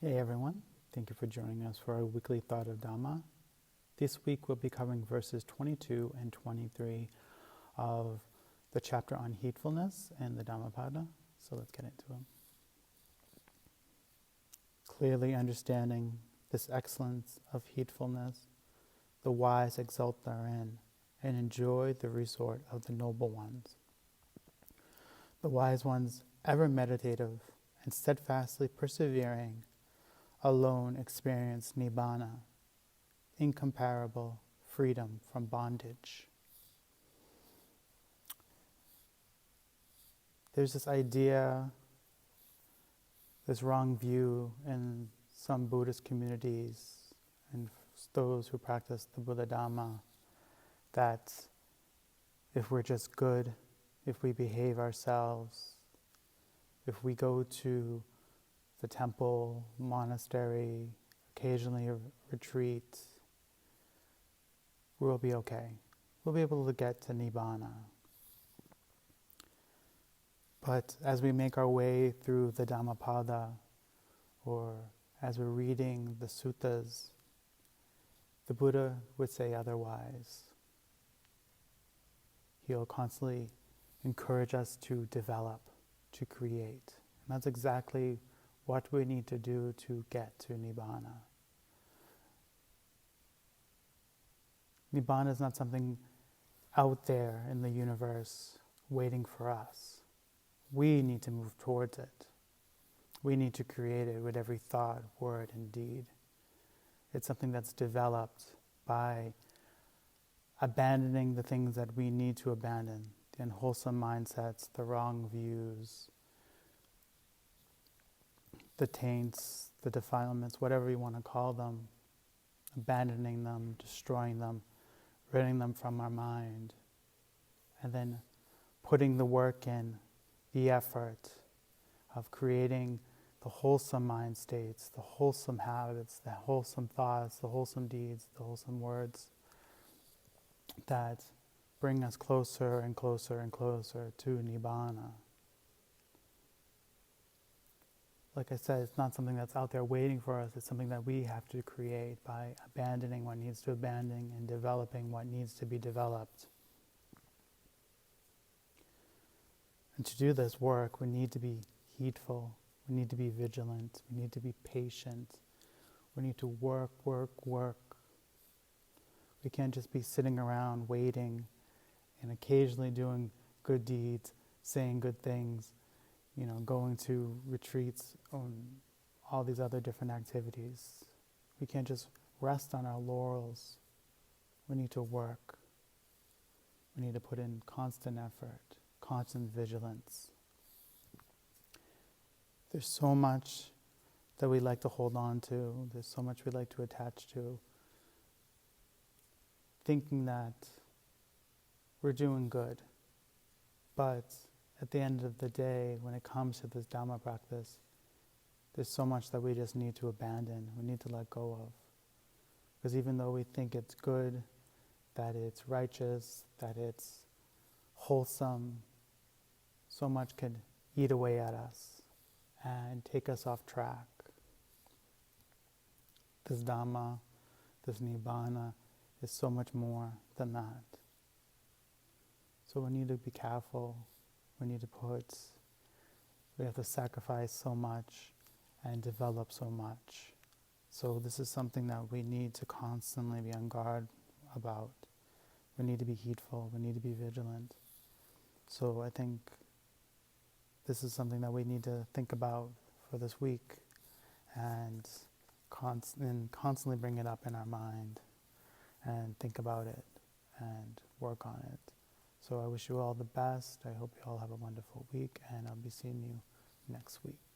Hey everyone, thank you for joining us for our weekly thought of Dhamma. This week we'll be covering verses 22 and 23 of the chapter on heedfulness and the Dhammapada. So let's get into them. Clearly understanding this excellence of heedfulness, the wise exult therein and enjoy the resort of the noble ones. The wise ones, ever meditative and steadfastly persevering, alone experience nibbānaṃ, incomparable freedom from bondage. There's this idea, this wrong view in some Buddhist communities and those who practice the Buddha Dhamma, that if we're just good, if we behave ourselves, if we go to the temple, monastery, occasionally a retreat, we'll be okay. We'll be able to get to nibbānaṃ. But as we make our way through the Dhammapada, or as we're reading the suttas, the Buddha would say otherwise. He'll constantly encourage us to develop, to create. And that's exactly what we need to do to get to nibbānaṃ. Nibbānaṃ is not something out there in the universe waiting for us. We need to move towards it. We need to create it with every thought, word, and deed. It's something that's developed by abandoning the things that we need to abandon, the unwholesome mindsets, the wrong views, the taints, the defilements, whatever you want to call them, abandoning them, destroying them, ridding them from our mind, and then putting the work in, the effort of creating the wholesome mind states, the wholesome habits, the wholesome thoughts, the wholesome deeds, the wholesome words that bring us closer and closer and closer to nibbānaṃ. Like I said, it's not something that's out there waiting for us. It's something that we have to create by abandoning what needs to abandon and developing what needs to be developed. And to do this work, we need to be heedful. We need to be vigilant. We need to be patient. We need to work. We can't just be sitting around waiting and occasionally doing good deeds, saying good things, going to retreats, all these other different activities. We can't just rest on our laurels. We need to work. We need to put in constant effort, constant vigilance. There's so much that we like to hold on to. There's so much we like to attach to, thinking that we're doing good. But at the end of the day, when it comes to this Dhamma practice, there's so much that we just need to abandon, we need to let go of. Because even though we think it's good, that it's righteous, that it's wholesome, so much could eat away at us and take us off track. This Dhamma, this Nibbāna is so much more than that. So we need to be careful. We have to sacrifice so much and develop so much. So this is something that we need to constantly be on guard about. We need to be heedful. We need to be vigilant. So I think this is something that we need to think about for this week and constantly bring it up in our mind and think about it and work on it. So I wish you all the best. I hope you all have a wonderful week, and I'll be seeing you next week.